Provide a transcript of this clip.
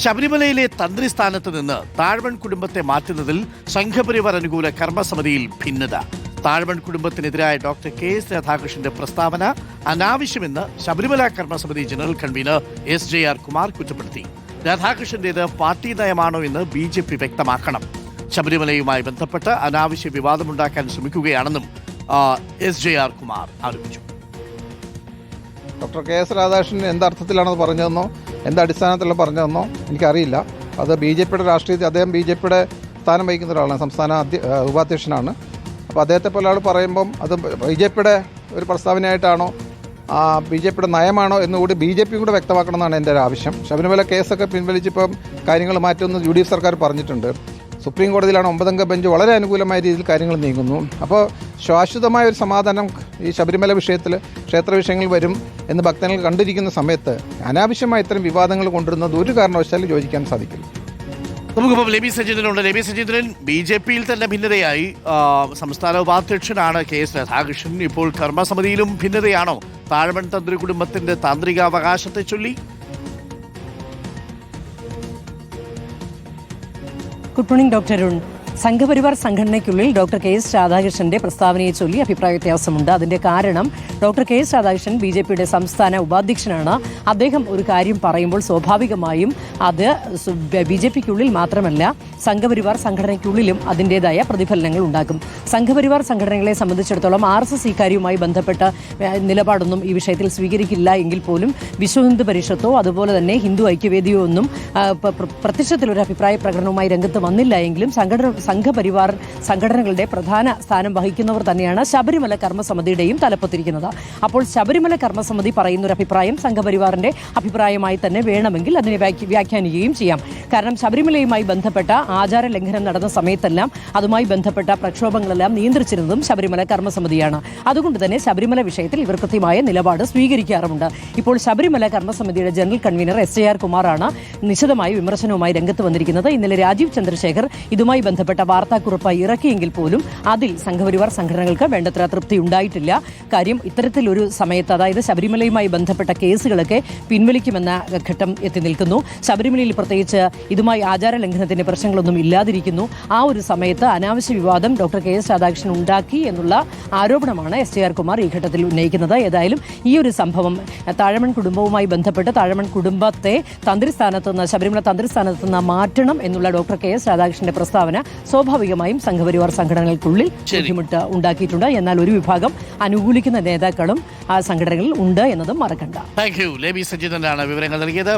ശബരിമലയിലെ തന്ത്രി സ്ഥാനത്ത് നിന്ന് താഴ്വൺ കുടുംബത്തെ മാറ്റുന്നതിൽ സംഘപരിവാർ അനുകൂല കർമ്മസമിതിയിൽ ഭിന്നത. Thazhamon കുടുംബത്തിനെതിരായ doctor KS. രാധാകൃഷ്ണന്റെ പ്രസ്താവന അനാവശ്യമെന്ന് ശബരിമല കർമ്മസമിതി ജനറൽ കൺവീനർ എസ്.ജെ.ആർ. കുമാർ കുറ്റപ്പെടുത്തി. രാധാകൃഷ്ണന്റേത് പാർട്ടി നയമാണോ എന്ന് ബി.ജെ.പി. വ്യക്തമാക്കണം. ശബരിമലയുമായി ബന്ധപ്പെട്ട് അനാവശ്യ വിവാദമുണ്ടാക്കാൻ ശ്രമിക്കുകയാണെന്നും എസ്.ജെ.ആർ. കുമാർ ആരോപിച്ചു. Doctor KS. രാധാകൃഷ്ണൻ എന്തർത്ഥത്തിലാണെന്ന് പറഞ്ഞതെന്നോ എന്തടിസ്ഥാനത്തിലുള്ള പറഞ്ഞതെന്നോ എനിക്കറിയില്ല. അത് ബി.ജെ.പിയുടെ രാഷ്ട്രീയത്തിൽ അദ്ദേഹം ബി.ജെ.പിയുടെ സ്ഥാനം വഹിക്കുന്ന ഒരാളാണ്, സംസ്ഥാന ഉപാധ്യക്ഷനാണ്. അപ്പോൾ അദ്ദേഹത്തെ പോലെ ആൾ പറയുമ്പം അത് ബി.ജെ.പിയുടെ ഒരു പ്രസ്താവനയായിട്ടാണോ ബി.ജെ.പിയുടെ നയമാണോ എന്നുകൂടി ബി.ജെ.പി കൂടെ വ്യക്തമാക്കണം എന്നാണ് എൻ്റെ ഒരു ആവശ്യം. ശബരിമല കേസൊക്കെ പിൻവലിച്ചിപ്പം കാര്യങ്ങൾ മാറ്റുമെന്ന് യു.ഡി.എഫ് സർക്കാർ പറഞ്ഞിട്ടുണ്ട്. സുപ്രീം കോടതിയിലാണ് 9-അംഗ ബെഞ്ച് വളരെ അനുകൂലമായ രീതിയിൽ കാര്യങ്ങൾ നീങ്ങുന്നു. അപ്പോൾ ശാശ്വതമായ ഒരു സമാധാനം ഈ ശബരിമല വിഷയത്തിൽ, ക്ഷേത്ര വിഷയങ്ങൾ വരും എന്ന് ഭക്തങ്ങൾ കണ്ടിരിക്കുന്ന സമയത്ത് അനാവശ്യമായ ഇത്തരം വിവാദങ്ങൾ കൊണ്ടുവരുന്നത് ഒരു കാരണവശാലും യോജിക്കാൻ സാധിക്കില്ല. നമുക്കിപ്പോൾ ലെബി സജീന്ദ്രനുണ്ട്. ലെബി സജീന്ദ്രൻ, ബി.ജെ.പിയിൽ തന്നെ ഭിന്നതയായി. സംസ്ഥാന ഉപാധ്യക്ഷനാണ് കെ.എസ്. രാധാകൃഷ്ണൻ. ഇപ്പോൾ കർമ്മസമിതിയിലും ഭിന്നതയാണോ താഴ്വൺ തന്ത്രി കുടുംബത്തിന്റെ താന്ത്രികാവകാശത്തെ ചൊല്ലി? Good morning doctor Arun. Sangh Parivar സംഘടനയ്ക്കുള്ളിൽ ഡോക്ടർ കെ.എസ്. രാധാകൃഷ്ണന്റെ പ്രസ്താവനയെ ചൊല്ലി അഭിപ്രായ വ്യത്യാസമുണ്ട്. അതിന്റെ കാരണം ഡോക്ടർ കെ.എസ്. രാധാകൃഷ്ണൻ ബി.ജെ.പിയുടെ സംസ്ഥാന ഉപാധ്യക്ഷനാണ്. അദ്ദേഹം ഒരു കാര്യം പറയുമ്പോൾ സ്വാഭാവികമായും അത് ബി.ജെ.പിക്കുള്ളിൽ മാത്രമല്ല സംഘപരിവാർ സംഘടനയ്ക്കുള്ളിലും അതിൻ്റെതായ പ്രതിഫലനങ്ങൾ ഉണ്ടാക്കും. സംഘപരിവാർ സംഘടനകളെ സംബന്ധിച്ചിടത്തോളം RSS ഇക്കാര്യവുമായി ബന്ധപ്പെട്ട നിലപാടൊന്നും ഈ വിഷയത്തിൽ സ്വീകരിക്കില്ല എങ്കിൽ പോലും വിശ്വ ഹിന്ദു പരിഷത്തോ അതുപോലെ തന്നെ ഹിന്ദു ഐക്യവേദിയോ ഒന്നും പ്രത്യക്ഷത്തിലൊരു അഭിപ്രായ പ്രകടനവുമായി രംഗത്ത് വന്നില്ല എങ്കിലും സംഘപരിവാർ സംഘടനകളുടെ പ്രധാന സ്ഥാനം വഹിക്കുന്നവർ തന്നെയാണ് ശബരിമല കർമ്മസമിതിയുടെയും തലപ്പത്തിരിക്കുന്നത്. അപ്പോൾ ശബരിമല കർമ്മസമിതി പറയുന്നൊരു അഭിപ്രായം സംഘപരിവാറിന്റെ അഭിപ്രായമായി തന്നെ വേണമെങ്കിൽ അതിനെ വ്യാഖ്യാനിക്കുകയും ചെയ്യാം. കാരണം ശബരിമലയുമായി ബന്ധപ്പെട്ട ആചാര ലംഘനം നടന്ന സമയത്തെല്ലാം അതുമായി ബന്ധപ്പെട്ട പ്രക്ഷോഭങ്ങളെല്ലാം നിയന്ത്രിച്ചിരുന്നതും ശബരിമല കർമ്മസമിതിയാണ്. അതുകൊണ്ട് തന്നെ ശബരിമല വിഷയത്തിൽ ഇവർ കൃത്യമായ നിലപാട് സ്വീകരിക്കാറുമുണ്ട്. ഇപ്പോൾ ശബരിമല കർമ്മസമിതിയുടെ ജനറൽ കൺവീനർ എസ്.ജെ.ആർ. കുമാറാണ് നിശിതമായ വിമർശനവുമായി രംഗത്ത് വന്നിരിക്കുന്നത്. ഇന്നലെ രാജീവ് ചന്ദ്രശേഖർ ഇതുമായി ബന്ധപ്പെട്ട വാർത്താക്കുറിപ്പ് ഇറക്കിയെങ്കിൽ പോലും അതിൽ സംഘപരിവാർ സംഘടനകൾക്ക് വേണ്ടത്ര തൃപ്തി ഉണ്ടായിട്ടില്ല. കാര്യം ഇത്തരത്തിലൊരു സമയത്ത്, അതായത് ശബരിമലയുമായി ബന്ധപ്പെട്ട കേസുകളൊക്കെ പിൻവലിക്കുമെന്ന ഘട്ടം എത്തി നിൽക്കുന്നു. ശബരിമലയിൽ പ്രത്യേകിച്ച് ഇതുമായി ആചാര ലംഘനത്തിന്റെ പ്രശ്നങ്ങളൊന്നും ഇല്ലാതിരിക്കുന്നു. ആ ഒരു സമയത്ത് അനാവശ്യ വിവാദം ഡോക്ടർ കെ.എസ്. രാധാകൃഷ്ണൻ ഉണ്ടാക്കി എന്നുള്ള ആരോപണമാണ് എസ്.ജെ.ആർ. കുമാർ ഈ ഘട്ടത്തിൽ ഉന്നയിക്കുന്നത്. ഏതായാലും ഈ ഒരു സംഭവം താഴ്വൺ കുടുംബവുമായി ബന്ധപ്പെട്ട് താഴ്വൺ കുടുംബത്തെ ശബരിമല തന്ത്രിസ്ഥാനത്ത് നിന്ന് മാറ്റണം എന്നുള്ള ഡോക്ടർ കെ.എസ്. രാധാകൃഷ്ണന്റെ പ്രസ്താവന സ്വാഭാവികമായും സംഘപരിവാർ സംഘടനകൾക്കുള്ളിൽ ബുദ്ധിമുട്ട് ഉണ്ടാക്കിയിട്ടുണ്ട്. എന്നാൽ ഒരു വിഭാഗം അനുകൂലിക്കുന്ന നേതാക്കളും ആ സംഘടനകളിൽ ഉണ്ട് എന്നതും മറക്കണ്ട. Thank you. ലെബി സജീന്ദ്രനാണ് വിവരങ്ങൾ നൽകിയത്.